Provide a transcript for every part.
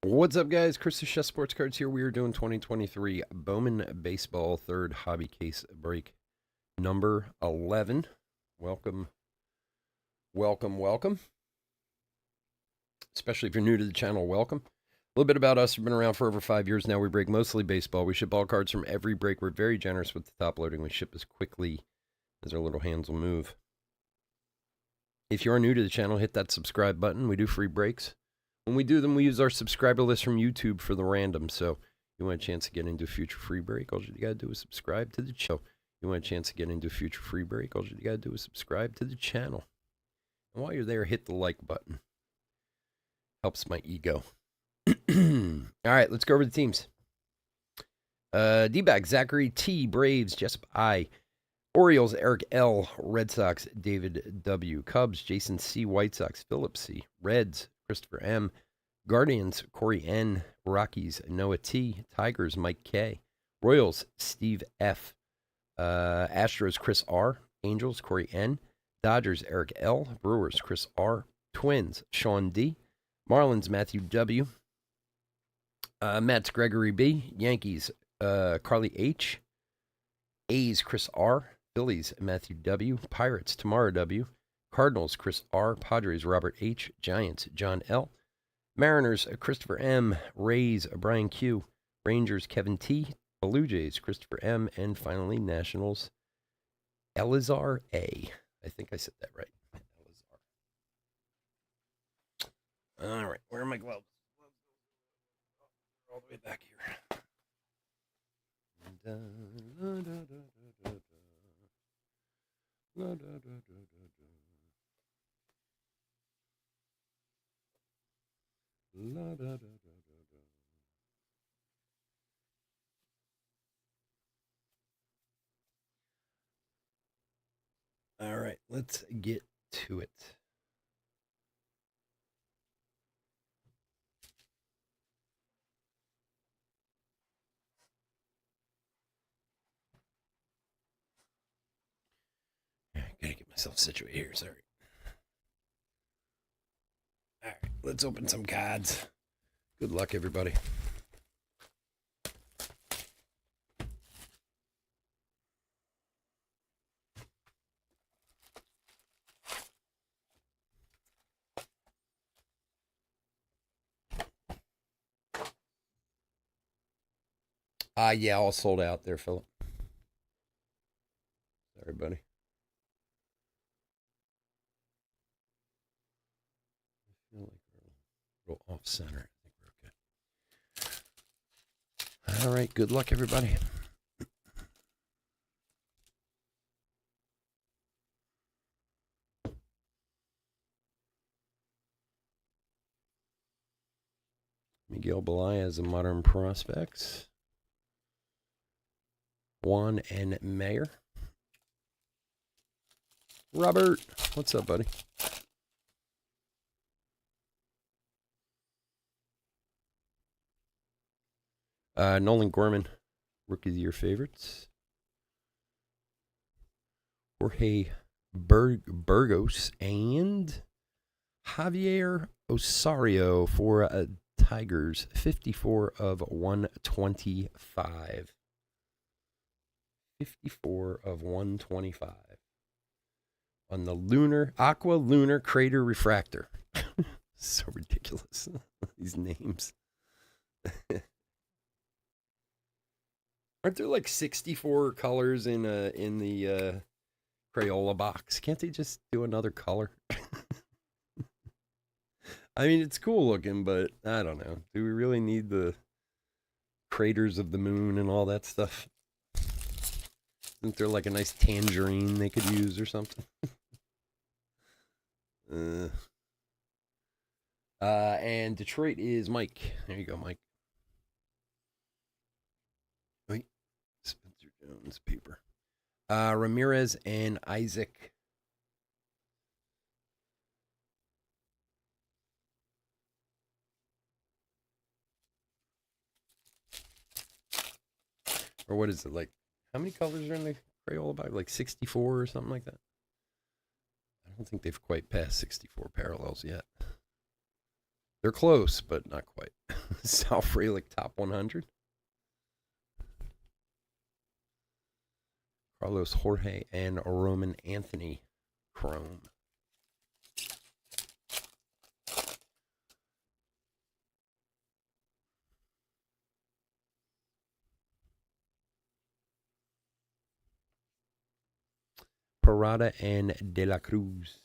What's up, guys? Chris the Chef Sports Cards here. We are doing 2023 Bowman Baseball third hobby case break number 11. Welcome, welcome, welcome. Especially if you're new to the channel, welcome. A little bit about us. We've been around for over 5 years now. We break mostly baseball. We ship all cards from every break. We're very generous with the top loading. We ship as quickly as our little hands will move. If you are new to the channel, hit that subscribe button. We do free breaks. When we do them, we use our subscriber list from YouTube for the random. So you want a chance to get into a future free break, all you got to do is subscribe to the channel. You want a chance to get into a future free break, all you got to do is subscribe to the channel. And while you're there, hit the like button. Helps my ego. All right, let's go over the teams. D-back, Zachary T. Braves, Jessup I. Orioles, Eric L. Red Sox, David W. Cubs, Jason C. White Sox, Philip C. Reds, Christopher M. Guardians, Corey N. Rockies, Noah T. Tigers, Mike K. Royals, Steve F. Astros, Chris R. Angels, Corey N. Dodgers, Eric L. Brewers, Chris R. Twins, Sean D. Marlins, Matthew W. Mets, Gregory B. Yankees, Carly H. A's, Chris R. Phillies, Matthew W. Pirates, Tamara W. Cardinals, Chris R. Padres, Robert H. Giants, John L. Mariners, Christopher M. Rays, Brian Q. Rangers, Kevin T. Blue Jays, Christopher M. And finally, Nationals, Elizar A. I think I said that right. Elizar. All right, where are my gloves? All the way back here. All right, let's get to it. Gotta get myself situated here. Sorry. All right, let's open some cards. Good luck, everybody. Yeah, all sold out there, Philip. Sorry, buddy. I feel like we're a little off center. I think we're okay. All right, good luck, everybody. Miguel Balayas of Modern Prospects. Juan and Mayer. Robert, what's up, buddy? Nolan Gorman, Rookie of the Year favorites. Jorge Burgos and Javier Osario for Tigers, 54 of 125. 54 of 125 on the Aqua Lunar Crater Refractor. So ridiculous, these names. Aren't there like 64 colors in the Crayola box? Can't they just do another color? I mean, it's cool looking, but I don't know. Do we really need the craters of the moon and all that stuff? Isn't there like a nice tangerine they could use or something? And Detroit is Mike. There you go, Mike. Wait, Spencer Jones paper. Ramirez and Isaac. Or what is it, like, how many colors are in the Crayola box? Like 64 or something like that? I don't think they've quite passed 64 parallels yet. They're close, but not quite. Sal Frelick, top 100. Carlos Jorge and Roman Anthony, chrome. Parada and De La Cruz.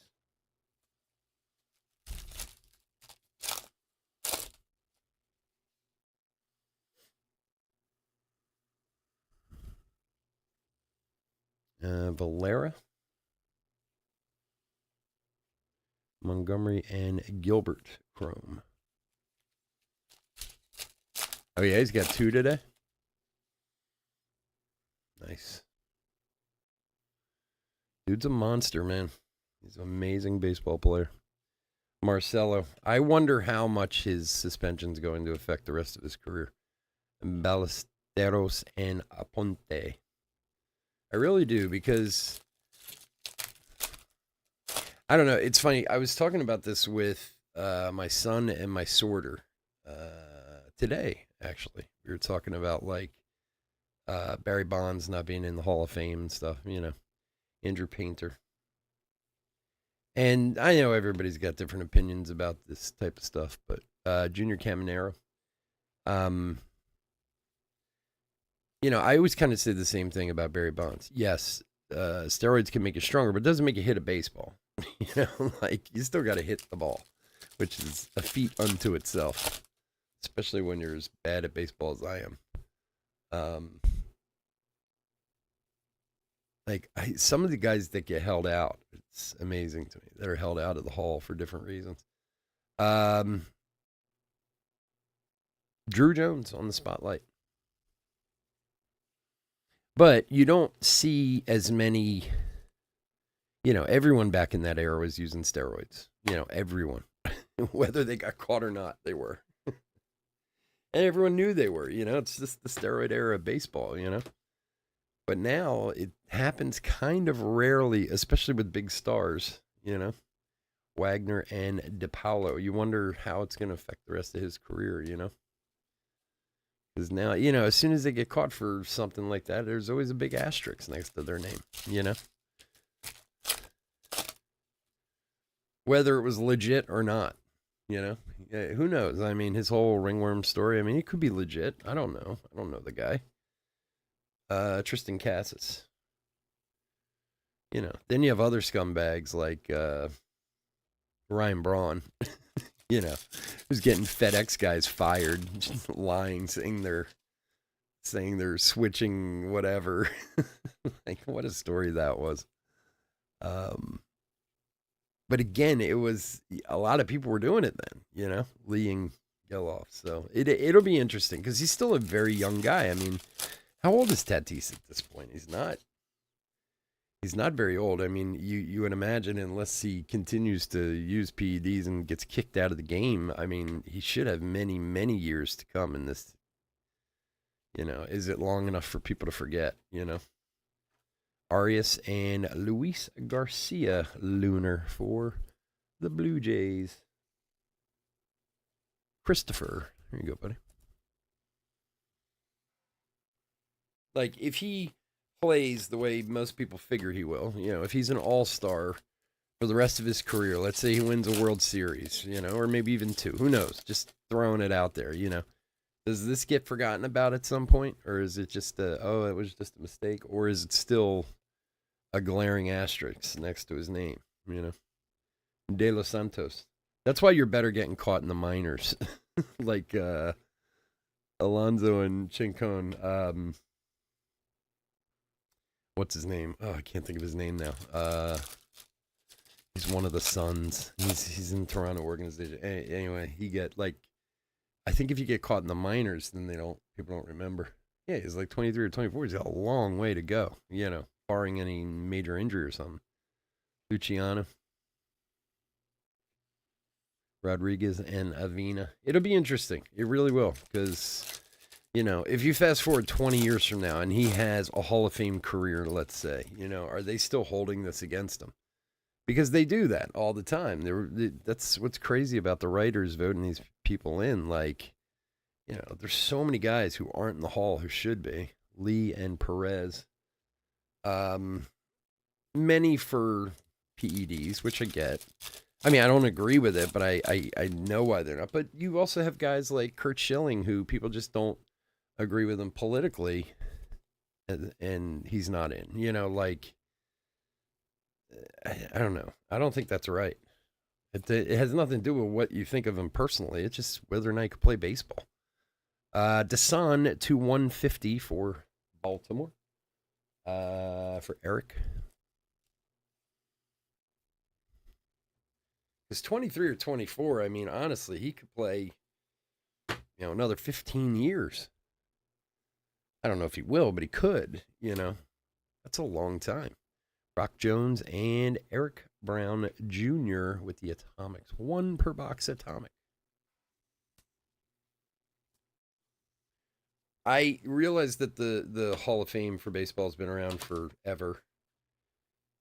Valera, Montgomery, and Gilbert, chrome. Oh, yeah, he's got 2 today. Nice. Dude's a monster, man. He's an amazing baseball player. Marcelo. I wonder how much his suspension's going to affect the rest of his career. Ballesteros and Aponte. I really do, because I don't know. It's funny. I was talking about this with my son and my sorter today, actually. We were talking about, like, Barry Bonds not being in the Hall of Fame and stuff, Andrew Painter. And I know everybody's got different opinions about this type of stuff, but Junior Caminero, I always kind of say the same thing about Barry Bonds. Yes, steroids can make you stronger, but it doesn't make you hit a baseball. Like, you still got to hit the ball, which is a feat unto itself, especially when you're as bad at baseball as I am. Some of the guys that get held out, it's amazing to me, that are held out of the Hall for different reasons. Drew Jones on the spotlight. But you don't see as many, everyone back in that era was using steroids. Everyone. Whether they got caught or not, they were. And everyone knew they were, it's just the steroid era of baseball, But now it happens kind of rarely, especially with big stars, Wagner and DePaulo. You wonder how it's going to affect the rest of his career, Because now, as soon as they get caught for something like that, there's always a big asterisk next to their name, Whether it was legit or not, who knows? I mean, his whole ringworm story, it could be legit. I don't know. I don't know the guy. Tristan Cassis. Then you have other scumbags like Ryan Braun, who's getting FedEx guys fired, just lying, saying they're switching whatever. Like, what a story that was. But again, it was a lot of people were doing it then, leading Geloff. So it'll be interesting because he's still a very young guy. How old is Tatis at this point? He's not very old. You would imagine, unless he continues to use PEDs and gets kicked out of the game, he should have many, many years to come in this. Is it long enough for people to forget, Arias and Luis Garcia Lunar for the Blue Jays. Christopher. Here you go, buddy. Like, if he plays the way most people figure he will, if he's an all-star for the rest of his career, let's say he wins a World Series, or maybe even 2, who knows, just throwing it out there, does this get forgotten about at some point, or is it just it was just a mistake, or is it still a glaring asterisk next to his name, De Los Santos. That's why you're better getting caught in the minors, like Alonso and Chincon. What's his name? Oh, I can't think of his name now. He's one of the sons. He's in the Toronto organization. Anyway, I think if you get caught in the minors, then people don't remember. Yeah, he's like 23 or 24. He's got a long way to go, barring any major injury or something. Luciano, Rodriguez, and Avina. It'll be interesting. It really will, because if you fast forward 20 years from now and he has a Hall of Fame career, let's say, are they still holding this against him? Because they do that all the time. That's what's crazy about the writers voting these people in. Like, there's so many guys who aren't in the Hall who should be. Lee and Perez. Um, Many for PEDs, which I get. I mean, I don't agree with it, but I know why they're not. But you also have guys like Kurt Schilling who people just don't agree with him politically, and he's not in. Like, I don't know. I don't think that's right. It has nothing to do with what you think of him personally. It's just whether or not he could play baseball. Desan to 150 for Baltimore. For Eric. Because 23 or 24, I mean, honestly, he could play, another 15 years. I don't know if he will, but he could, That's a long time. Brock Jones and Eric Brown Jr. with the Atomics. 1 per box Atomic. I realize that the Hall of Fame for baseball has been around forever,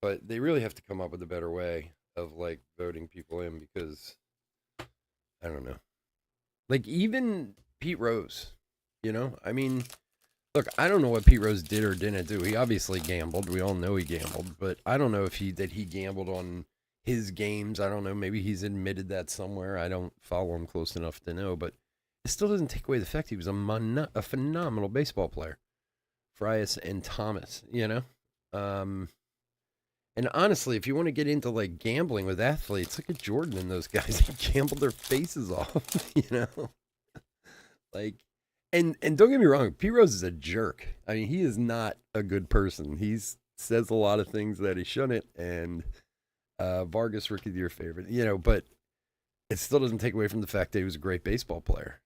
but they really have to come up with a better way of like voting people in because I don't know. Like even Pete Rose, I mean, look, I don't know what Pete Rose did or didn't do. He obviously gambled. We all know he gambled, but I don't know if he gambled on his games. I don't know. Maybe he's admitted that somewhere. I don't follow him close enough to know, but it still doesn't take away the fact he was a phenomenal baseball player. Frias and Thomas, and honestly, if you want to get into like gambling with athletes, look at Jordan and those guys. They gambled their faces off, Like, and don't get me wrong, Pete Rose is a jerk. I mean, he is not a good person. He says a lot of things that he shouldn't, and Vargas, rookie of your favorite, but it still doesn't take away from the fact that he was a great baseball player,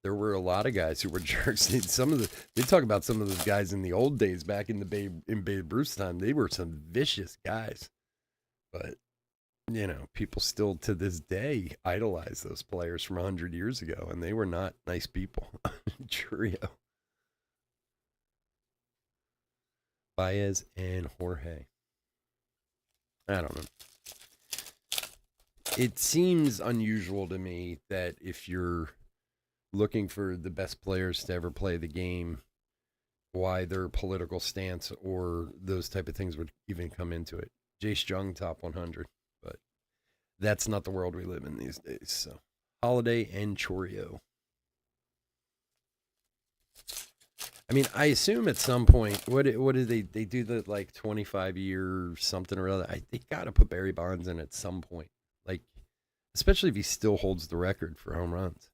There were a lot of guys who were jerks. They talk about some of those guys in the old days back in Babe Ruth's time. They were some vicious guys. But, people still to this day idolize those players from 100 years ago, and they were not nice people. Churio. Baez and Jorge. I don't know. It seems unusual to me that if you're looking for the best players to ever play the game, why their political stance or those type of things would even come into it. Jace Jung, top 100. But that's not the world we live in these days. So, Holiday and Chorio. I mean, I assume at some point, what do they do the like 25-year something or other? They got to put Barry Bonds in at some point. Like, especially if he still holds the record for home runs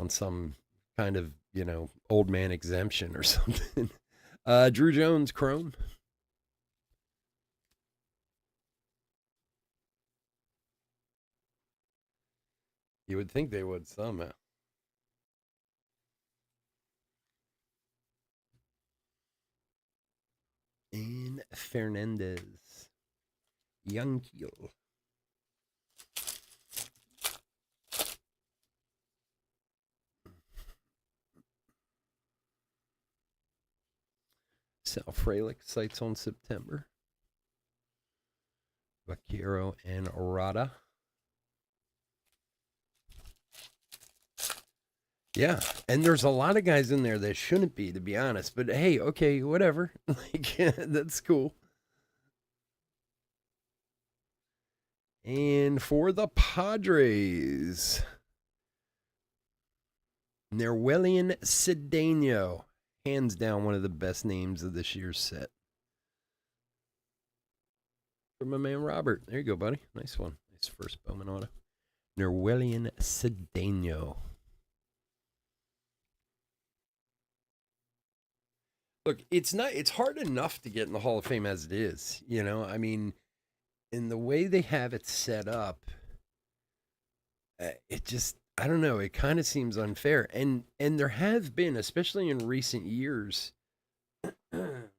on some kind of, old man exemption or something. Drew Jones, Chrome. You would think they would somehow. And Fernandez. Young Keel. Sal Frelick, sights on September. Vaquero and Arada. Yeah, and there's a lot of guys in there that shouldn't be, to be honest. But hey, okay, whatever. Like, that's cool. And for the Padres, Nerwelian Cedeno. Hands down one of the best names of this year's set. From my man Robert. There you go, buddy. Nice one. Nice first Bowman auto. Nerwelian Cedeno. Look, it's hard enough to get in the Hall of Fame as it is. I mean, in the way they have it set up, it just, I don't know, it kind of seems unfair. And there have been, especially in recent years, and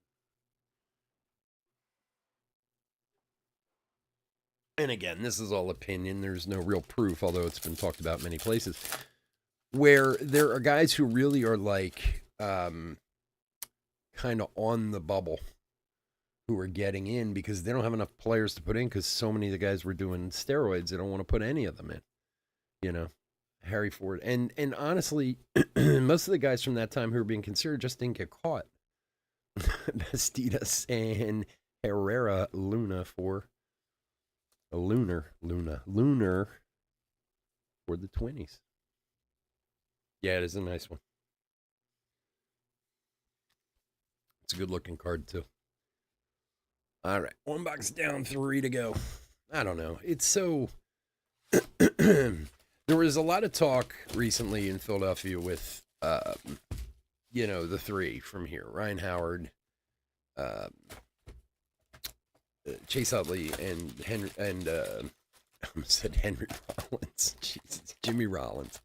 again, this is all opinion. There's no real proof, although it's been talked about many places, where there are guys who really are like kind of on the bubble, who are getting in because they don't have enough players to put in because so many of the guys were doing steroids. They don't want to put any of them in, you know. Harry Ford. And honestly, most of the guys from that time who were being considered just didn't get caught. Bastidas and Herrera Luna for a Lunar for the 20s. Yeah, it is a nice one. It's a good looking card too. All right, one box down, three to go. I don't know. It's so. There was a lot of talk recently in Philadelphia with, the three from here: Ryan Howard, uh, Chase Utley, and Henry, and I almost said Henry Rollins. Jesus, Jimmy Rollins.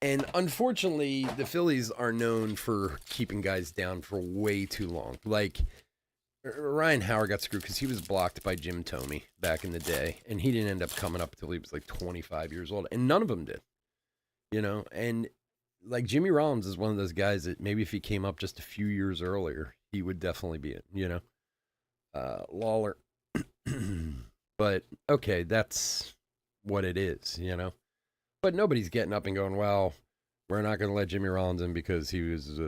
And unfortunately, the Phillies are known for keeping guys down for way too long. Like Ryan Howard got screwed because he was blocked by Jim Thome back in the day, and he didn't end up coming up until he was like 25 years old, and none of them did, And like Jimmy Rollins is one of those guys that maybe if he came up just a few years earlier, he would definitely be it, Lawler. But okay, that's what it is. But nobody's getting up and going, well, we're not going to let Jimmy Rollins in because he was,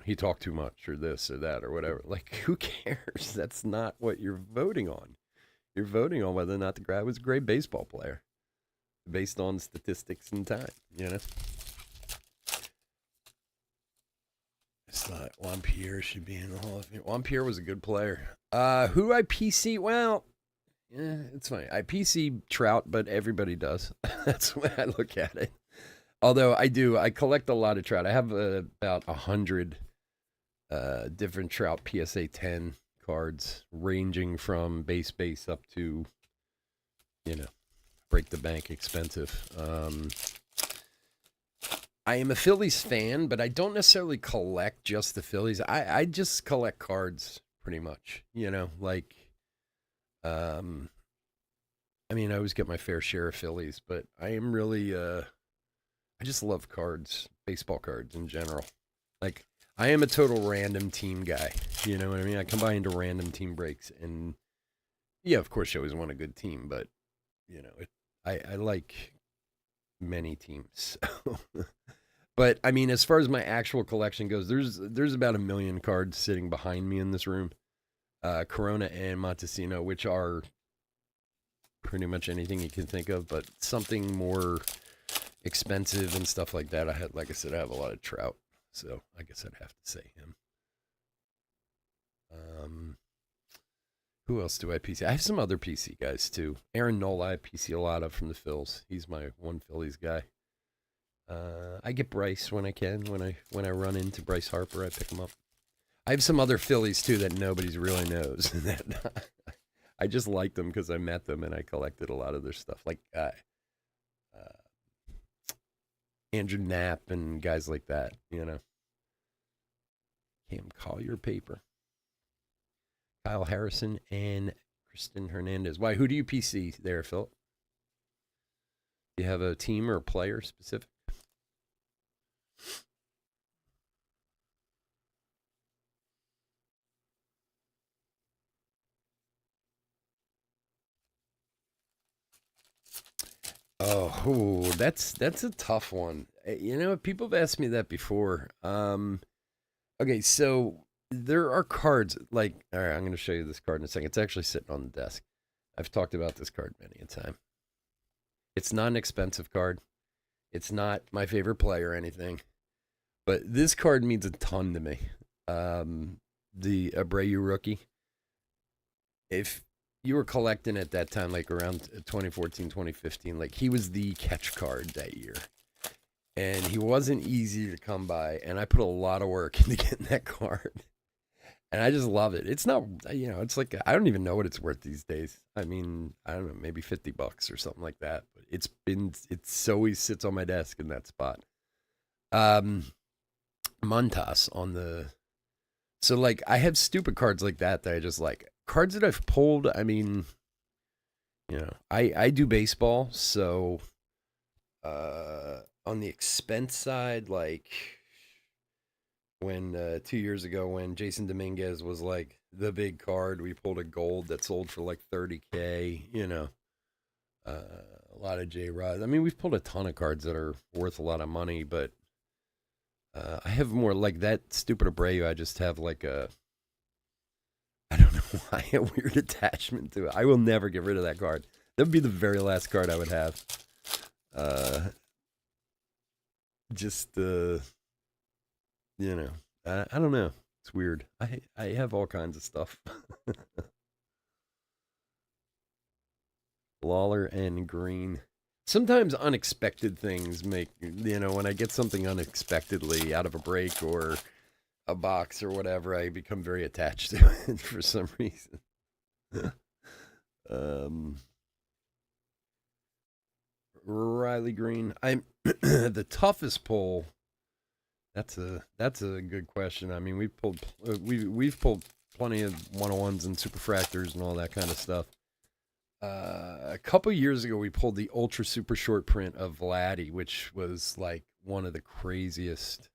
he talked too much or this or that or whatever. Like, who cares? That's not what you're voting on. You're voting on whether or not the guy was a great baseball player based on statistics and time. It's thought Juan Pierre should be in the Hall of Fame. Juan Pierre was a good player. Who do I PC? Well, yeah, it's funny. I PC Trout, but everybody does. That's the way I look at it. Although I collect a lot of Trout. I have about 100 different Trout PSA 10 cards, ranging from base up to, break the bank expensive. I am a Phillies fan, but I don't necessarily collect just the Phillies. I just collect cards pretty much, I always get my fair share of Phillies, but I am really, I just love cards, baseball cards in general. Like, I am a total random team guy. You know what I mean? I come by into random team breaks, and yeah, of course, you always want a good team, but I like many teams. But as far as my actual collection goes, there's about 1 million cards sitting behind me in this room. Corona and Montesino, which are pretty much anything you can think of, but something more expensive and stuff like that. I have a lot of Trout, so I guess I'd have to say him. Who else do I PC? I have some other PC guys too. Aaron Nola, I PC a lot of from the Phils. He's my one Phillies guy. I get Bryce when I can. When I run into Bryce Harper, I pick him up. I have some other Phillies too that nobody really knows. That I just liked them because I met them and I collected a lot of their stuff, like Andrew Knapp and guys like that. Cam Collier paper, Kyle Harrison, and Kristen Hernandez. Why? Who do you PC there, Phil? Do you have a team or a player specific? Oh, that's a tough one. People have asked me that before. Okay, so there are cards like, all right, I'm going to show you this card in a second. It's actually sitting on the desk. I've talked about this card many a time. It's not an expensive card. It's not my favorite player or anything, but this card means a ton to me. The Abreu rookie. If you were collecting at that time, like around 2014, 2015, like he was the catch card that year. And he wasn't easy to come by, and I put a lot of work into getting that card. And I just love it. It's not, it's like, I don't even know what it's worth these days. I don't know, maybe $50 or something like that. But it always sits on my desk in that spot. Montas on the, so like, I have stupid cards like that I just like. Cards that I've pulled, I do baseball, so on the expense side, like when 2 years ago when Jason Dominguez was like the big card. We pulled a gold that sold for like 30K. A lot of J Rod. I mean, we've pulled a ton of cards that are worth a lot of money, but I have more like that stupid Abreu. I just have like I don't know why, a weird attachment to it. I will never get rid of that card. That would be the very last card I would have. Just I don't know. It's weird. I have all kinds of stuff. Lawler and Green. Sometimes unexpected things make, when I get something unexpectedly out of a break or a box or whatever, I become very attached to it for some reason. Riley Green. I'm the toughest pull. That's a good question. I mean, we've pulled plenty of 101s and superfractors and all that kind of stuff. A couple years ago, we pulled the ultra super short print of Vladdy, which was like one of the craziest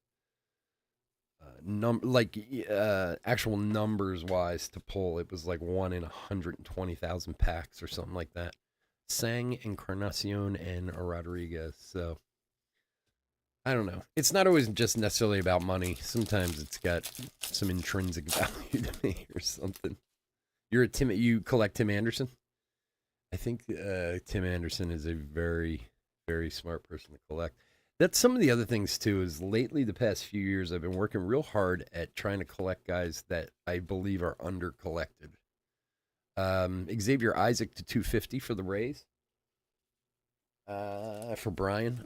actual numbers wise to pull. It was like 1 in 120,000 packs or something like that. Sang, Encarnacion, and Rodriguez. So I don't know. It's not always just necessarily about money. Sometimes it's got some intrinsic value to me or something. You collect Tim Anderson? I think Tim Anderson is a very, very smart person to collect. That's some of the other things too. Is lately the past few years I've been working real hard at trying to collect guys that I believe are under collected. Xavier Isaac to 250 for the Rays. For Brian,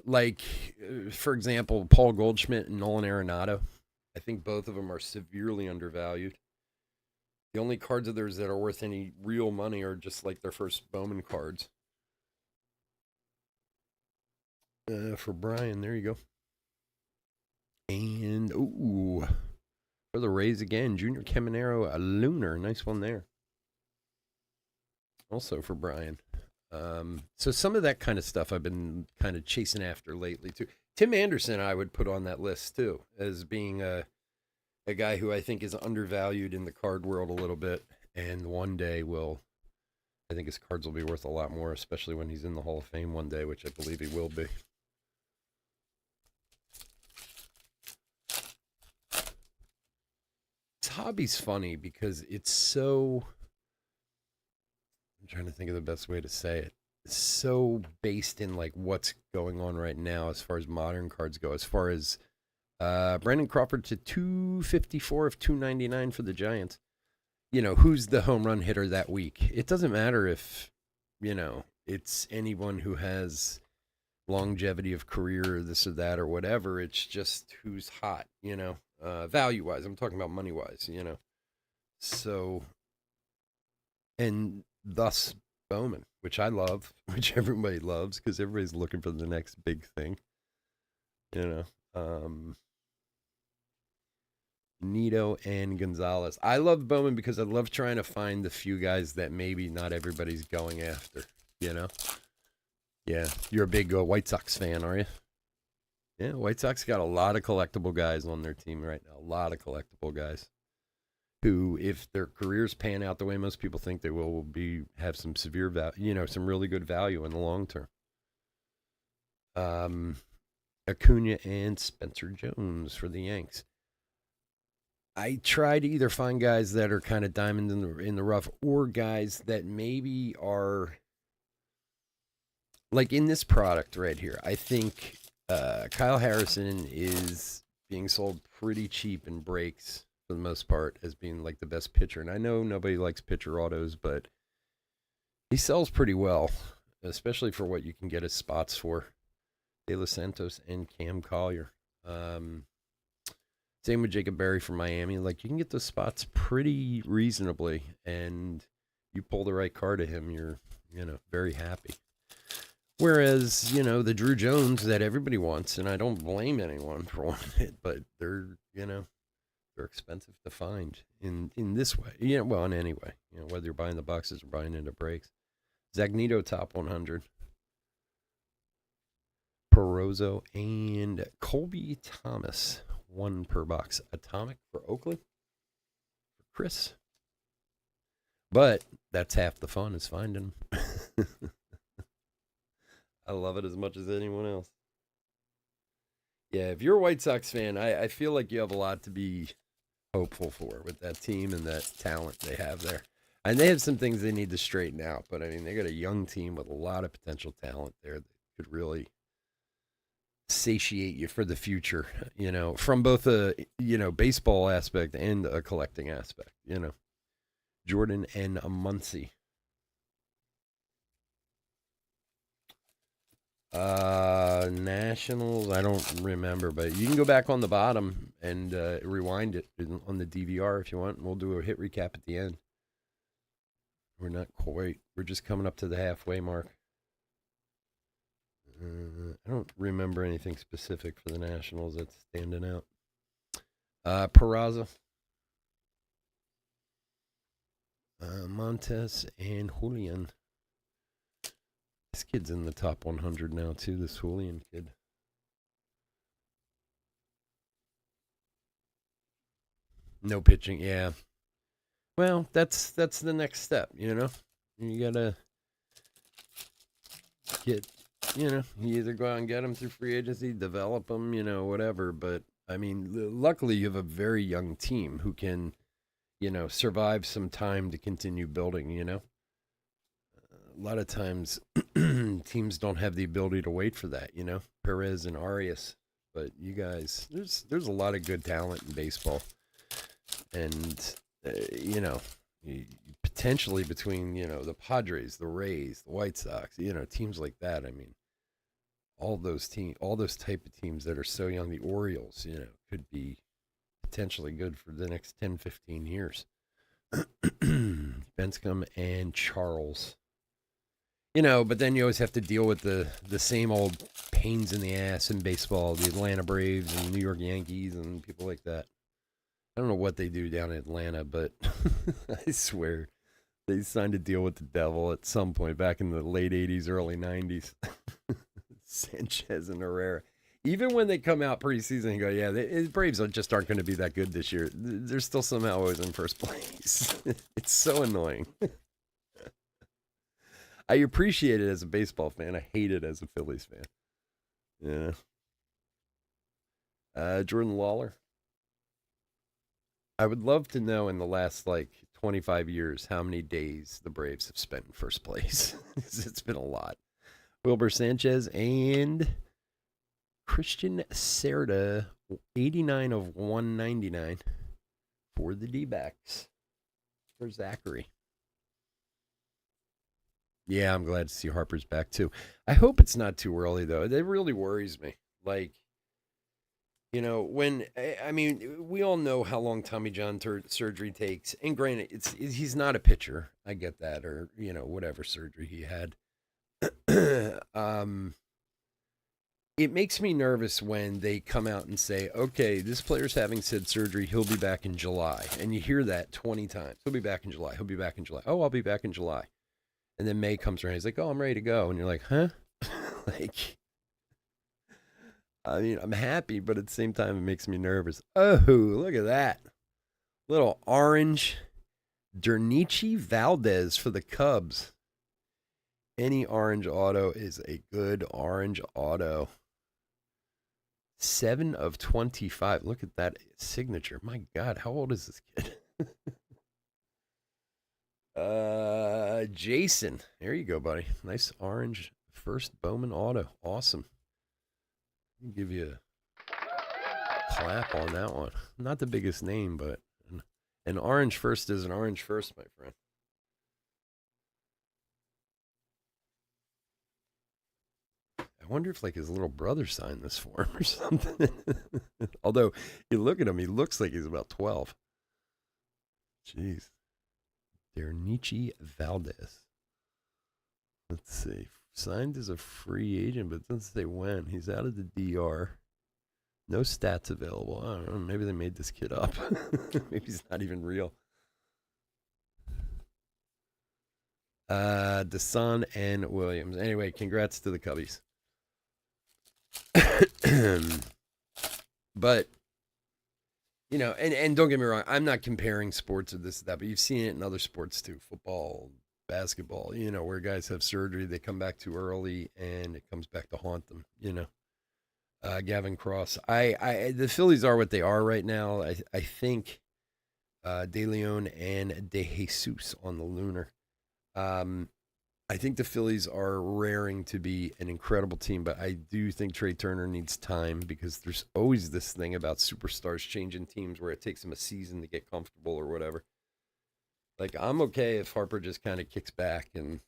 for example, Paul Goldschmidt and Nolan Arenado. I think both of them are severely undervalued. The only cards of theirs that are worth any real money are just like their first Bowman cards. For Brian, there you go. And, for the Rays again, Junior Caminero, a Lunar. Nice one there. Also for Brian. So some of that kind of stuff I've been kind of chasing after lately, too. Tim Anderson, I would put on that list, too, as being a guy who I think is undervalued in the card world a little bit, and one day I think his cards will be worth a lot more, especially when he's in the Hall of Fame one day, which I believe he will be. This hobby's funny because it's so, I'm trying to think of the best way to say it. It's so based in like what's going on right now as far as modern cards go, as far as Brandon Crawford to 254 of 299 for the Giants. Who's the home run hitter that week? It doesn't matter if, it's anyone who has longevity of career or this or that or whatever. It's just who's hot, value-wise. I'm talking about money-wise, So, and thus Bowman, which I love, which everybody loves because everybody's looking for the next big thing, Nito and Gonzalez. I love Bowman because I love trying to find the few guys that maybe not everybody's going after, Yeah, you're a big White Sox fan, are you? Yeah, White Sox got a lot of collectible guys on their team right now. A lot of collectible guys who, if their careers pan out the way most people think they will have some severe value, some really good value in the long term. Acuna and Spencer Jones for the Yanks. I try to either find guys that are kind of diamonds in the rough, or guys that maybe are like in this product right here. I think Kyle Harrison is being sold pretty cheap in breaks for the most part as being like the best pitcher. And I know nobody likes pitcher autos, but he sells pretty well, especially for what you can get his spots for. De Los Santos and Cam Collier. Same with Jacob Berry from Miami. Like, you can get those spots pretty reasonably, and you pull the right card to him, you're, very happy. Whereas, the Drew Jones that everybody wants, and I don't blame anyone for wanting it, but they're expensive to find in this way. In any way. Whether you're buying the boxes or buying into breaks. Zagnito top 100. Perozzo and Colby Thomas. 1 per box. Atomic for Oakland. For Chris. But that's half the fun is finding them. I love it as much as anyone else. Yeah, if you're a White Sox fan, I feel like you have a lot to be hopeful for with that team and that talent they have there. And they have some things they need to straighten out, but I mean, they got a young team with a lot of potential talent there that could really satiate you for the future, from both a, baseball aspect and a collecting aspect, Jordan and Muncy. Nationals, I don't remember, but you can go back on the bottom and rewind it on the DVR if you want. And we'll do a hit recap at the end. We're not quite. We're just coming up to the halfway mark. I don't remember anything specific for the Nationals that's standing out. Peraza, Montes, and Julian. This kid's in the top 100 now, too, this Julian kid. No pitching, yeah. Well, that's the next step, You gotta get, you either go out and get them through free agency, develop them, whatever. But, I mean, luckily you have a very young team who can, survive some time to continue building, A lot of times teams don't have the ability to wait for that, Perez and Arias. But you guys, there's a lot of good talent in baseball. And, potentially between, the Padres, the Rays, the White Sox, teams like that. I mean, all those type of teams that are so young, the Orioles, could be potentially good for the next 10, 15 years. Benscombe and Charles. But then you always have to deal with the same old pains in the ass in baseball, the Atlanta Braves and the New York Yankees and people like that. I don't know what they do down in Atlanta, but I swear they signed a deal with the devil at some point back in the late 80s, early 90s. Sanchez and Herrera. Even when they come out preseason and go, yeah, the Braves just aren't going to be that good this year, they're still somehow always in first place. It's so annoying. I appreciate it as a baseball fan. I hate it as a Phillies fan. Yeah. Jordan Lawler. I would love to know in the last 25 years how many days the Braves have spent in first place. It's been a lot. Wilbur Sanchez and Christian Cerda, 89 of 199 for the D-backs. For Zachary. Yeah, I'm glad to see Harper's back too. I hope it's not too early though. It really worries me. We all know how long Tommy John surgery takes. And granted, he's not a pitcher. I get that, or whatever surgery he had. It makes me nervous when they come out and say, okay, this player's having said surgery. He'll be back in July. And you hear that 20 times. He'll be back in July. He'll be back in July. Oh, I'll be back in July. And then May comes around. He's like, oh, I'm ready to go. And you're like, huh? I'm happy, but at the same time, it makes me nervous. Oh, look at that. Little orange Dernici Valdez for the Cubs. Any orange auto is a good orange auto. 7 of 25. Look at that signature. My God, how old is this kid? Jason. There you go, buddy. Nice orange first Bowman auto. Awesome. I'll give you a clap on that one. Not the biggest name, but an orange first is an orange first, my friend. I wonder if his little brother signed this for him or something. Although you look at him, he looks like he's about 12. Jeez. Dernici Valdez. Let's see. Signed as a free agent, but it doesn't say when. He's out of the DR. No stats available. I don't know. Maybe they made this kid up. Maybe he's not even real. DeSon and Williams. Anyway, congrats to the Cubbies. But and don't get me wrong, I'm not comparing sports or this or that, but you've seen it in other sports too, football, basketball, where guys have surgery, they come back too early, and it comes back to haunt them. Gavin Cross. The Phillies are what they are right now. I think De Leon and De Jesus on the Lunar. Um, I think the Phillies are raring to be an incredible team, but I do think Trey Turner needs time because there's always this thing about superstars changing teams where it takes them a season to get comfortable or whatever. Like, I'm okay if Harper just kind of kicks back and,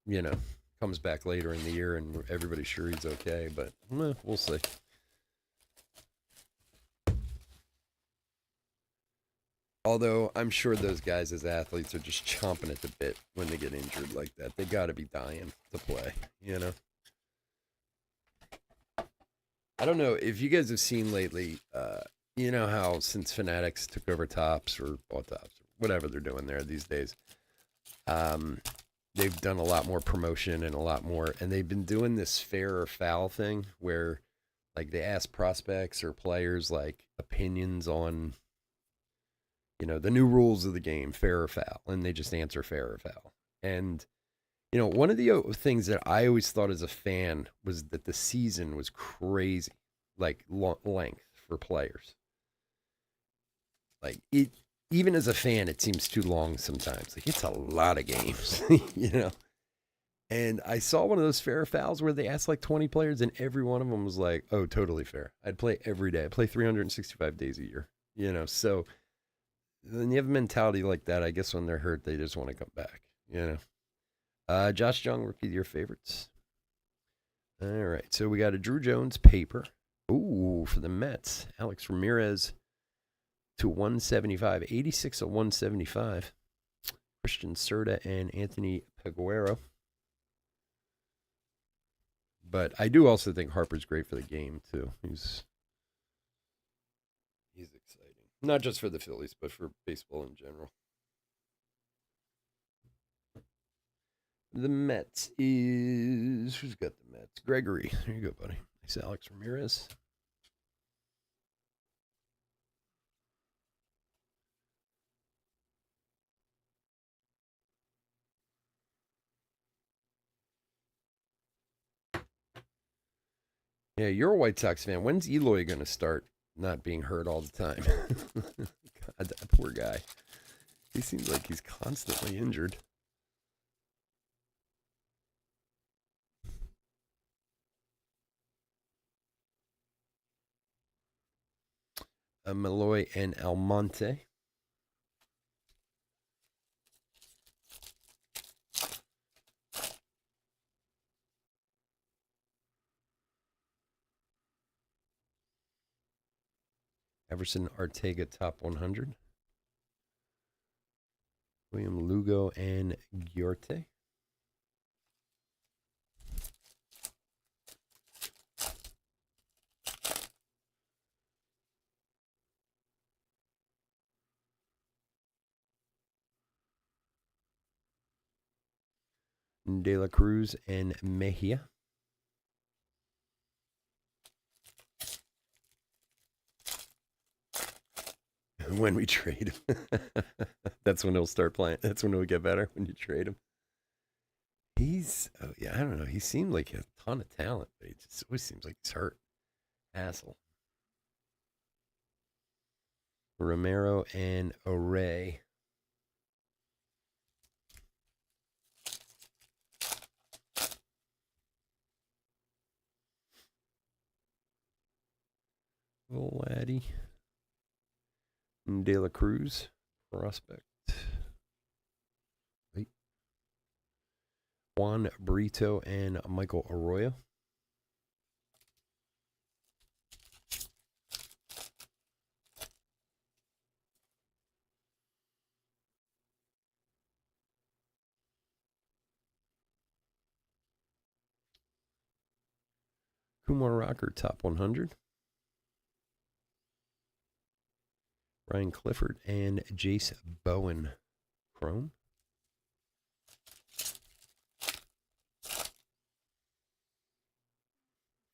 you know, comes back later in the year and everybody's sure he's okay, but we'll see. Although I'm sure those guys as athletes are just chomping at the bit when they get injured like that. They got to be dying to play. I don't know if you guys have seen lately, you know how since Fanatics took over Tops or bought Tops, or whatever they're doing there these days, um, they've done a lot more promotion and a lot more, and they've been doing this fair or foul thing where, like, they ask prospects or players like opinions on, the new rules of the game, fair or foul, and they just answer fair or foul. And one of the things that I always thought as a fan was that the season was crazy, like length for players. Like it, even as a fan, it seems too long sometimes. Like it's a lot of games. And I saw one of those fair fouls where they asked like 20 players, and every one of them was like, "Oh, totally fair. I'd play every day. I play 365 days a year." So then you have a mentality like that. I guess when they're hurt, they just want to come back. Josh Jung, rookie of your favorites. All right, so we got a Drew Jones paper. Ooh, for the Mets, Alex Ramirez to 175, 86 of 175. Christian Serta and Anthony Peguero. But I do also think Harper's great for the game too. He's exciting, not just for the Phillies, but for baseball in general. The Mets is who's got the Mets? Gregory. There you go, buddy. It's Alex Ramirez. Yeah, you're a White Sox fan. When's Eloy going to start not being hurt all the time? God, that poor guy. He seems like he's constantly injured. Malloy and Almonte. Everson Arteaga top 100. William Lugo and Giorte. De La Cruz and Mejia. When we trade him. That's when he'll start playing. That's when he'll get better, when you trade him. I don't know. He seemed like a ton of talent, but he just always seems like he's hurt. Hassle. Romero and O'Reilly. Vladdy. De La Cruz. Prospect. Wait. Juan Brito and Michael Arroyo. Kumar Rocker, top 100. Ryan Clifford and Jace Bowen, Chrome.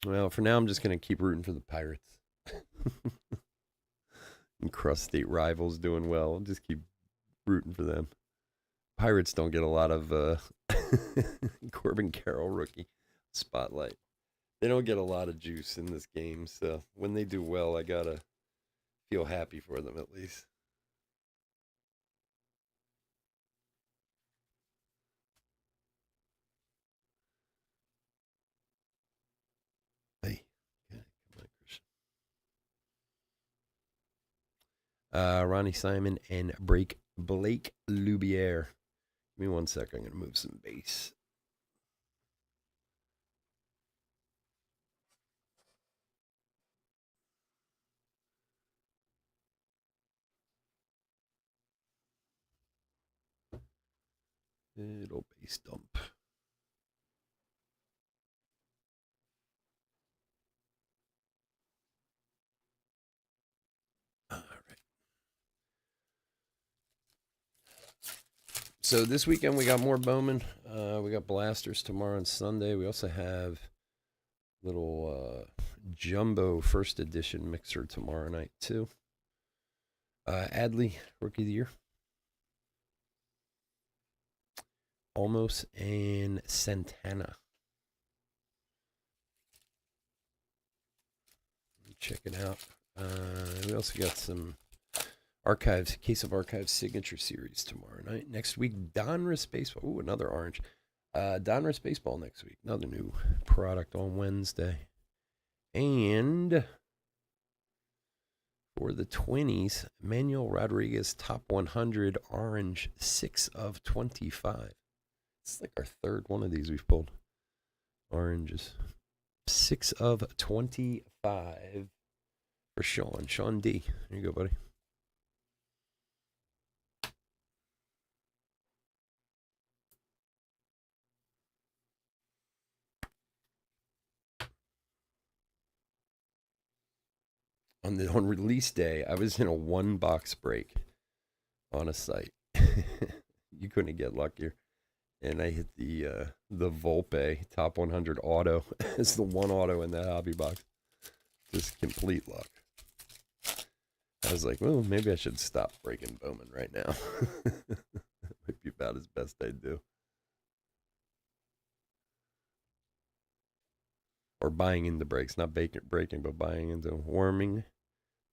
Well, for now, I'm just going to keep rooting for the Pirates. And cross-state rivals doing well. I'll just keep rooting for them. Pirates don't get a lot of Corbin Carroll rookie spotlight. They don't get a lot of juice in this game, so when they do well, I gotta feel happy for them at least. Hey, come on, Christian. Ronnie Simon and Blake Loubier. Give me 1 second. I'm gonna move some bass. Little bass dump. All right. So this weekend we got more Bowman. We got Blasters tomorrow and Sunday. We also have little jumbo first edition mixer tomorrow night too. Adley, rookie of the year. Almost and Santana. Check it out. We also got some Archives, Case of Archives Signature Series tomorrow night. Next week, Donruss Baseball. Ooh, another orange. Donruss Baseball next week. Another new product on Wednesday. And for the 20s, Manuel Rodriguez Top 100 Orange 6 of 25. It's like our third one of these we've pulled. Oranges. 6 of 25 for Sean. Sean D. There you go, buddy. On release day, I was in a 1-box break on a site. You couldn't get luckier. And I hit the Volpe Top 100 auto. It's the one auto in that hobby box. Just complete luck. I was like, well, maybe I should stop breaking Bowman right now. Might be about as best I do. Or buying into breaks, not breaking, but buying into warming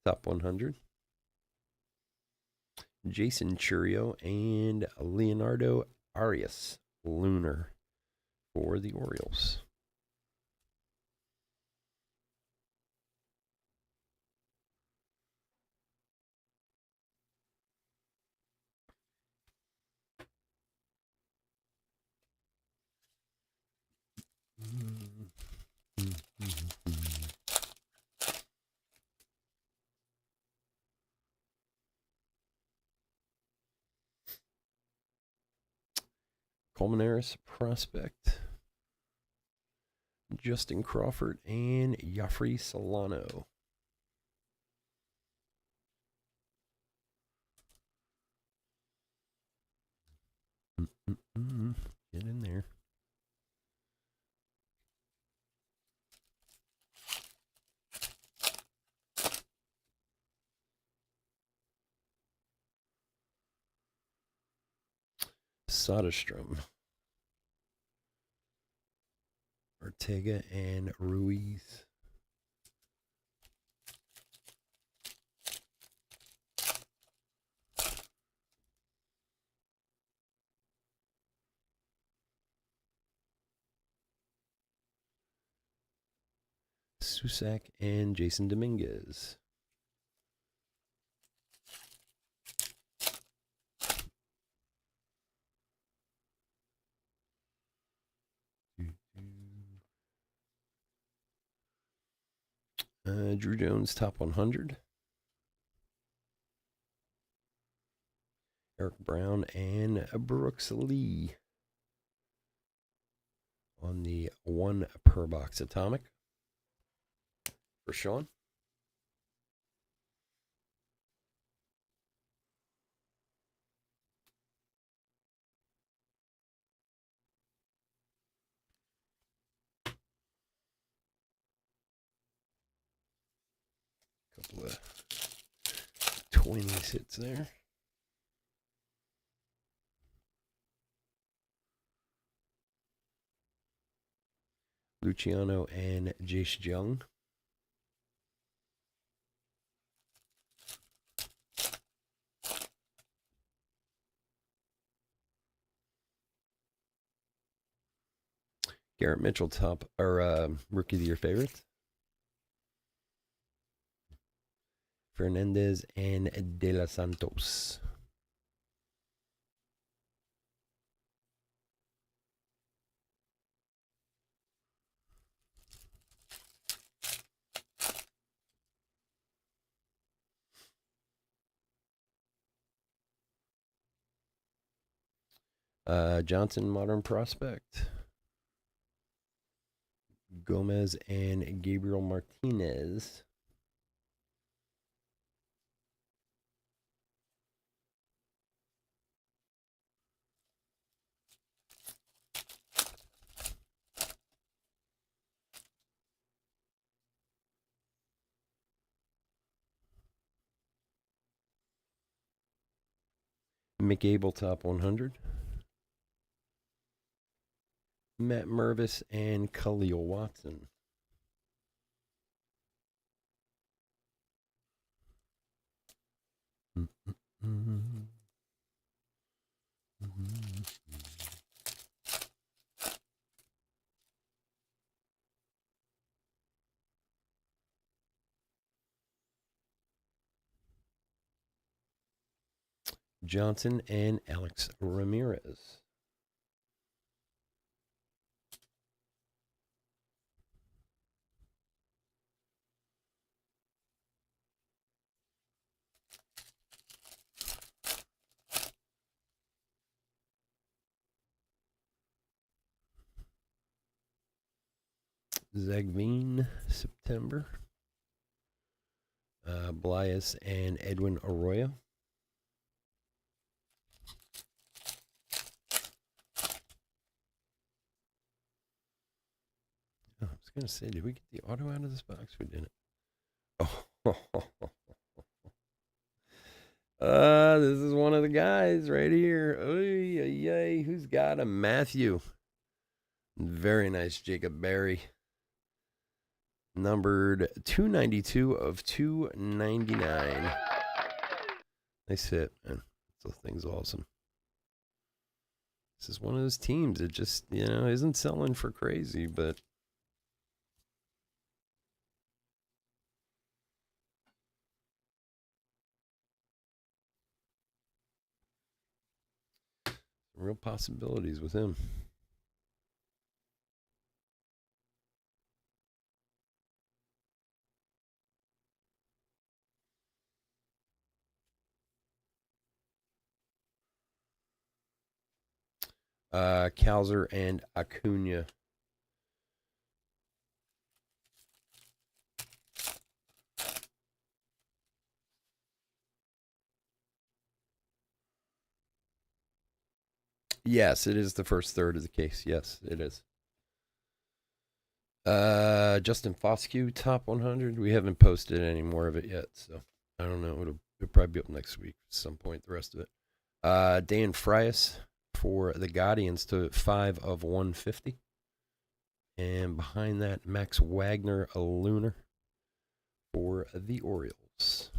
Top 100. Jason Churio and Leonardo Arias Lunar for the Orioles. Colmenares prospect. Justin Crawford and Yafri Solano. Get in there. Soderstrom. Ortega and Ruiz. Susak and Jason Dominguez. Drew Jones, Top 100. Eric Brown and Brooks Lee on the 1 per box atomic for Sean. Couple of 20s hits there. Luciano and Jace Jung. Garrett Mitchell, top or rookie of the year favorite. Fernandez and De Los Santos. Johnson, modern prospect. Gomez and Gabriel Martinez. McAble, top 100. Matt Mervis and Khalil Watson. Johnson and Alex Ramirez. Zagveen, September. Blias and Edwin Arroyo. I was going to say, did we get the auto out of this box? We didn't. Oh. This is one of the guys right here. Oy, oy, oy. Who's got a Matthew? Very nice, Jacob Berry. Numbered 292 of 299. Nice hit, man. So thing's awesome. This is one of those teams that just, isn't selling for crazy, but real possibilities with him. Kalzer and Acuna. Yes, it is the first third of the case. Yes, it is. Justin Foscue, top 100. We haven't posted any more of it yet, so I don't know. It'll probably be up next week at some point, the rest of it. Dan Frias for the Guardians to 5 of 150. And behind that, Max Wagner, a Lunar for the Orioles.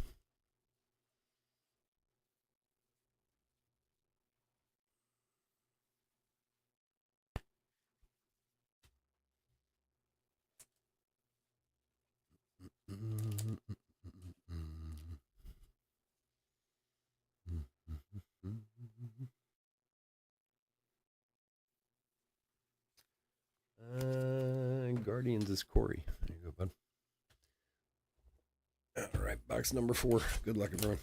Guardians is Corey. There you go, bud. All right, box number 4. Good luck, everyone.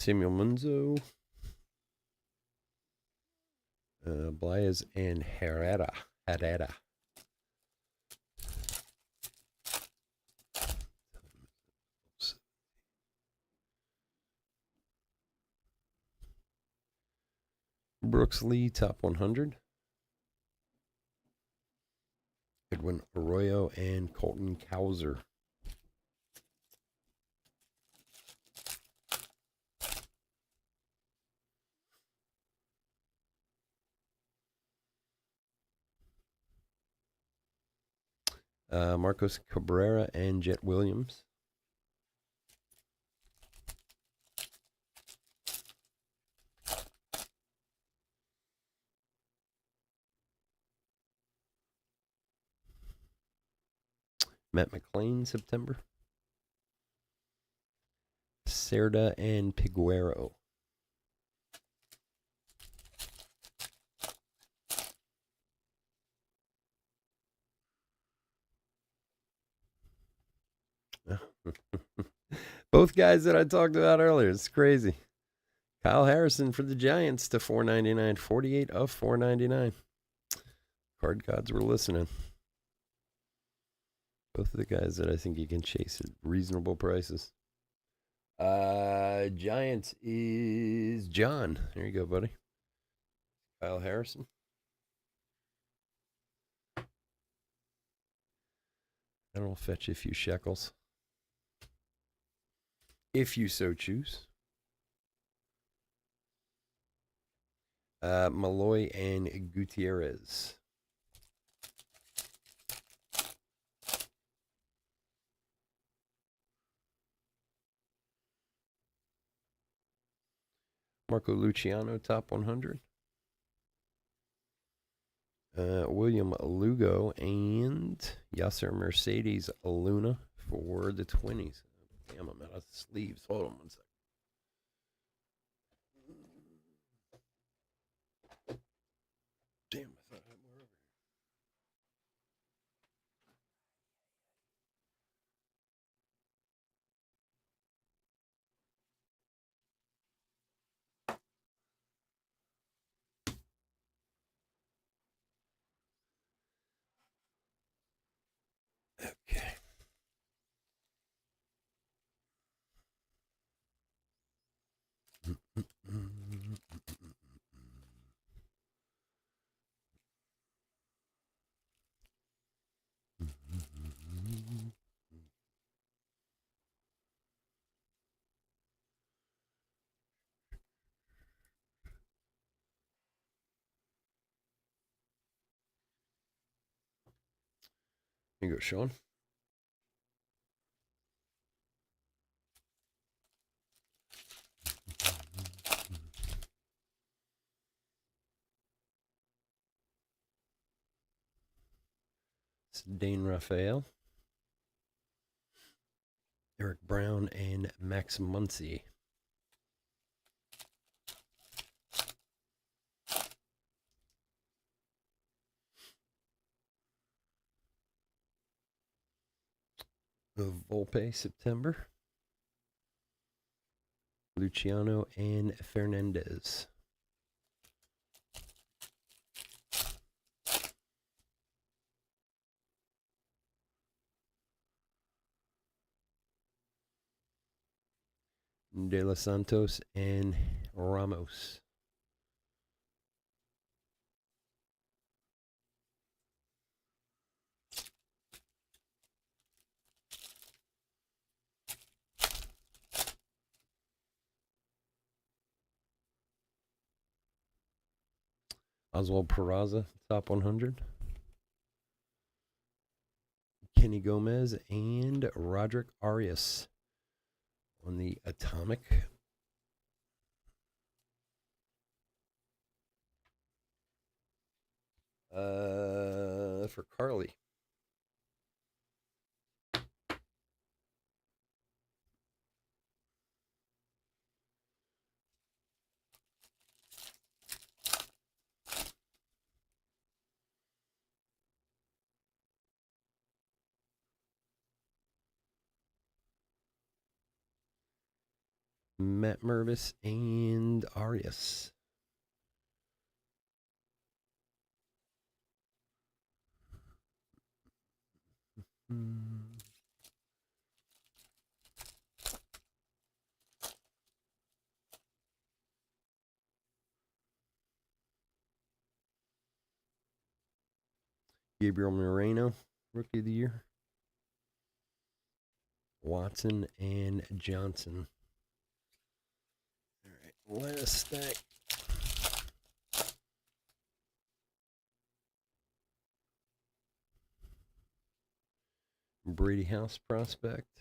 Samuel Munzo. Blyes and Herrera. Brooks Lee, top 100. Edwin Arroyo and Colton Cowser. Marcos Cabrera and Jet Williams. Matt McLean, September. Cerda and Piguero. Both guys that I talked about earlier. It's crazy. Kyle Harrison for the Giants to $4.99. 48 of $4.99. Card gods were listening. Both of the guys that I think you can chase at reasonable prices. Giants is John. There you go, buddy. Kyle Harrison. That'll fetch you a few shekels. If you so choose. Malloy and Gutierrez. Marco Luciano, top 100. William Lugo and Yasser Mercedes Luna for the 20s. Damn, I'm out of sleeves. Hold on one second. Damn, I thought I had more over here. Okay. Here you go, Sean. It's Dane Raphael, Eric Brown, and Max Muncy. Volpe, September. Luciano and Fernandez. De Los Santos and Ramos. Oswald Peraza, top 100. Kenny Gomez and Roderick Arias on the Atomic. For Carly. Matt Mervis and Arias. Gabriel Moreno, Rookie of the Year. Watson and Johnson. All right, last stack. Brady House prospect.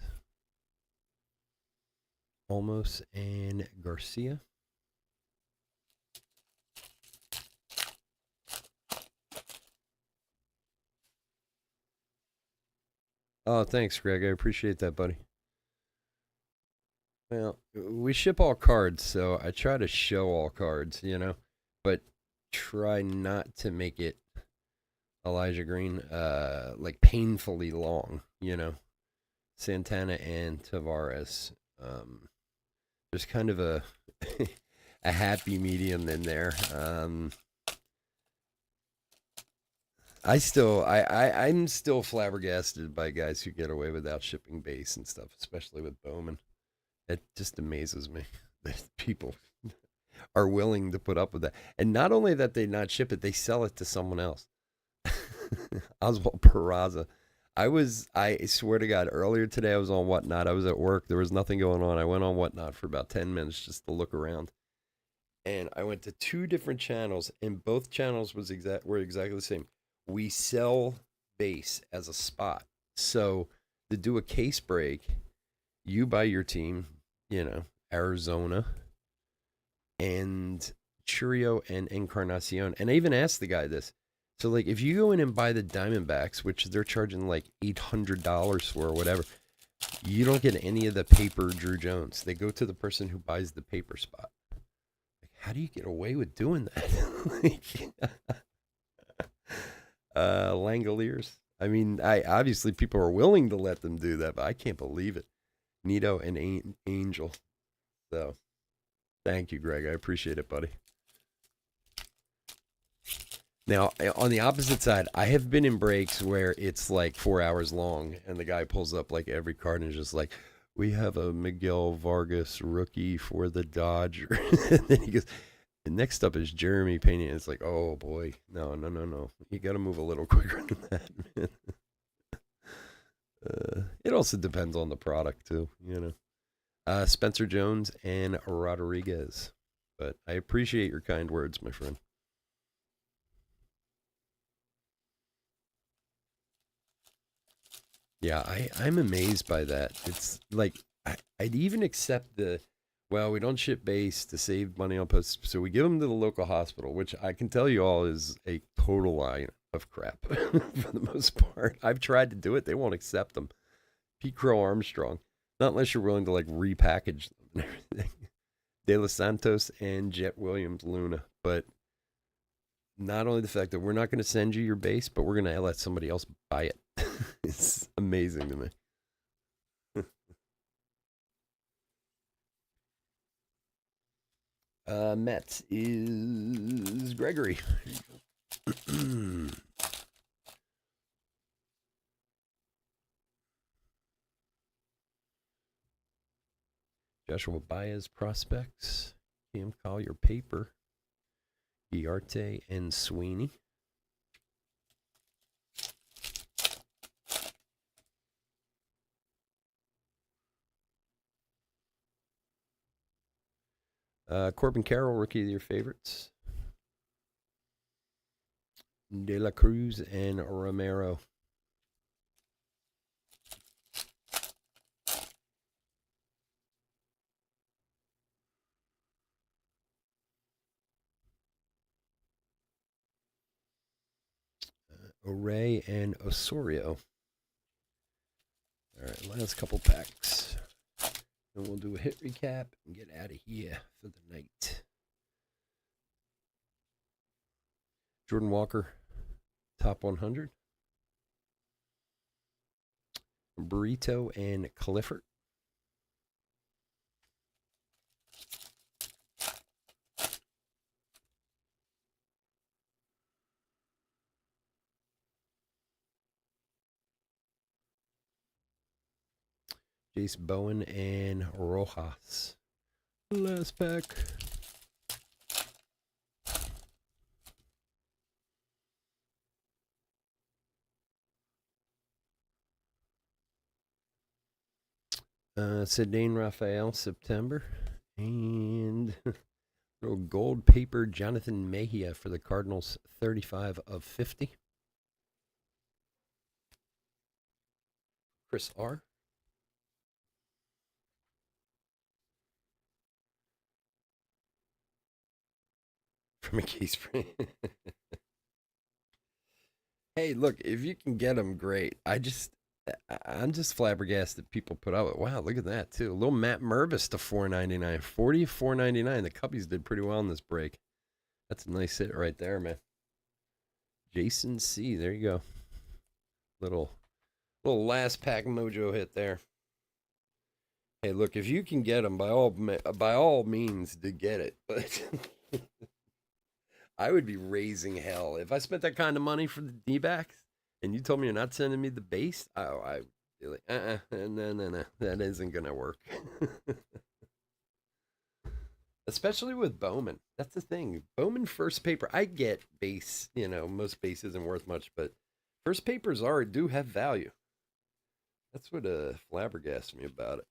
Olmos and Garcia. Oh, thanks, Greg. I appreciate that, buddy. Well, we ship all cards, so I try to show all cards, but try not to make it Elijah Green like painfully long. Santana and Tavares. There's kind of a a happy medium in there. I'm still flabbergasted by guys who get away without shipping base and stuff, especially with Bowman. It just amazes me that people are willing to put up with that. And not only that they not ship it, they sell it to someone else. Oswald Peraza. I swear to God, earlier today I was on Whatnot. I was at work. There was nothing going on. I went on Whatnot for about 10 minutes just to look around. And I went to two different channels, and both channels were exactly the same. We sell base as a spot. So to do a case break, you buy your team, Arizona and Churio and Encarnacion. And I even asked the guy this. So, like, if you go in and buy the Diamondbacks, which they're charging like $800 for or whatever, you don't get any of the paper Drew Jones. They go to the person who buys the paper spot. Like, how do you get away with doing that? Langoliers. I mean, obviously people are willing to let them do that, but I can't believe it. Nito and Angel. So, thank you, Greg. I appreciate it, buddy. Now, on the opposite side, I have been in breaks where it's like 4 hours long, and the guy pulls up like every card and is just like, we have a Miguel Vargas rookie for the Dodgers. And then he goes, and next up is Jeremy Pena. And it's like, oh boy, no. You got to move a little quicker than that, man. It also depends on the product too, Spencer Jones and Rodriguez. But I appreciate your kind words, my friend. Yeah, I'm amazed by that. It's like I'd even accept we don't ship base to save money on post, so we give them to the local hospital, which I can tell you all is a total lie of crap for the most part. I've tried to do it; they won't accept them. Pete Crow Armstrong, not unless you're willing to like repackage them and everything. De Los Santos and Jet Williams Luna, but not only the fact that we're not going to send you your base, but we're going to let somebody else buy it. It's amazing to me. Mets is Gregory. Joshua Baez prospects. Cam Collier paper. Guiarte and Sweeney. Corbin Carroll, rookie of your favorites. De La Cruz and Romero. O'Ray and Osorio. All right, last couple packs. And we'll do a hit recap and get out of here for the night. Jordan Walker, top 100. Burrito and Clifford. base Bowman and Rojas. Last pack. Sedane Raphael, September. And little gold paper Jonathan Mejia for the Cardinals, 35 of 50. Chris R. From a case print. Hey, look, if you can get them, great. I'm just flabbergasted people put out. Wow, look at that too. A little Matt Mervis to $4.99, 40 $4.99. The Cubbies did pretty well in this break. That's a nice hit right there, man. Jason C. There you go. Little last pack mojo hit there. Hey, look, if you can get them, by all means, to get it. But I would be raising hell if I spent that kind of money for the D-backs, and you told me you're not sending me the base. Oh, I'd be like, no, that isn't gonna work. Especially with Bowman. That's the thing. Bowman first paper. I get base. Most base isn't worth much, but first papers do have value. That's what flabbergasted me about it.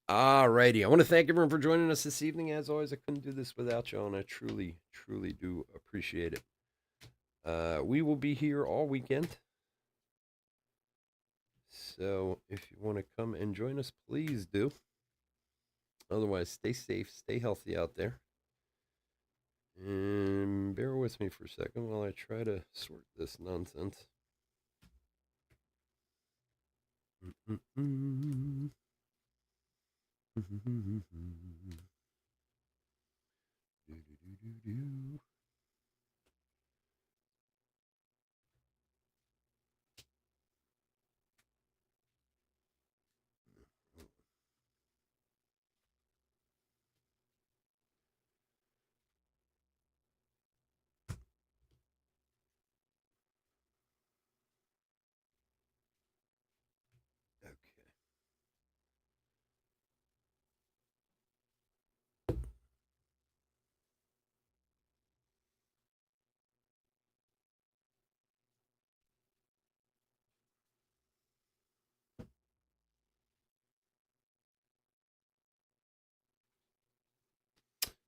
Alrighty. I want to thank everyone for joining us this evening. As always, I couldn't do this without y'all, and I truly, truly do appreciate it. We will be here all weekend. So if you want to come and join us, please do. Otherwise, stay safe, stay healthy out there. And bear with me for a second while I try to sort this nonsense.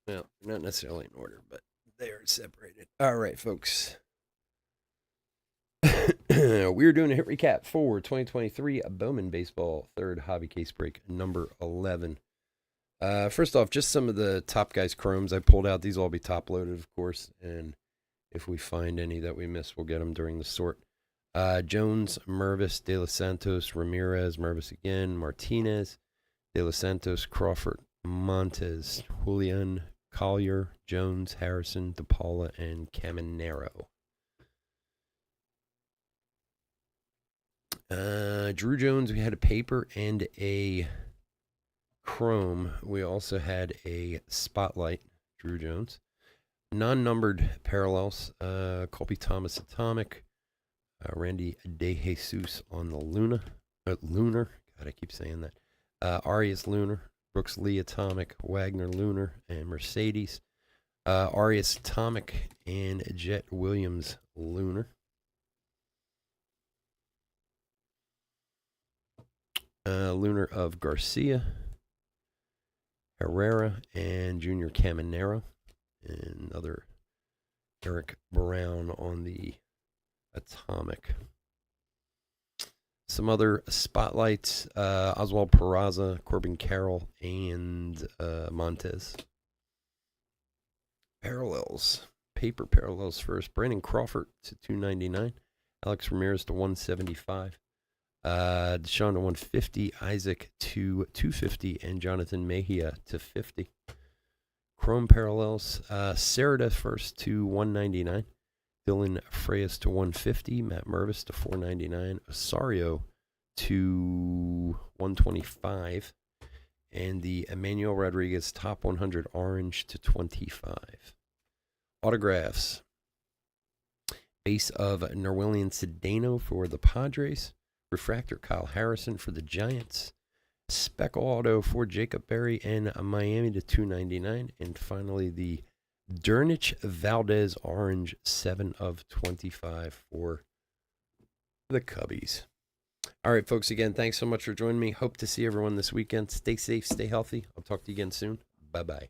Well, not necessarily in order, but they're separated. All right, folks. We're doing a hit recap for 2023 Bowman Baseball, third hobby case break, number 11. First off, just some of the top guys' chromes I pulled out. These will all be top loaded, of course, and if we find any that we miss, we'll get them during the sort. Jones, Mervis, De Los Santos, Ramirez, Mervis again, Martinez, De Los Santos, Crawford, Montes, Julian, Collier, Jones, Harrison, DePaula, and Caminero. Drew Jones, we had a paper and a chrome. We also had a spotlight, Drew Jones. Non-numbered parallels, Colby Thomas Atomic, Randy De Jesus on the Lunar. God, I keep saying that. Arias Lunar, Brooks Lee Atomic, Wagner Lunar, and Mercedes. Arias Atomic and Jet Williams Lunar. Lunar of Garcia, Herrera, and Junior Caminero. And another Eric Brown on the Atomic. Some other spotlights, Oswald Peraza, Corbin Carroll, and Montez. Parallels. Paper parallels first. Brandon Crawford to $299. Alex Ramirez to $175. Deshaun to $150. Isaac to $250. And Jonathan Mejia to $50. Chrome parallels. Sereda first to $199. Dylan Freyas to $150. Matt Mervis to $499. Osario to $125. And the Emmanuel Rodriguez top 100 orange to $25. Autographs. Base of Norwillian Cedeno for the Padres. Refractor Kyle Harrison for the Giants. Speckle Auto for Jacob Berry and Miami to $2.99. And finally, the Dernich Valdez Orange 7 of 25 for the Cubbies. All right, folks, again, thanks so much for joining me. Hope to see everyone this weekend. Stay safe, stay healthy. I'll talk to you again soon. Bye-bye.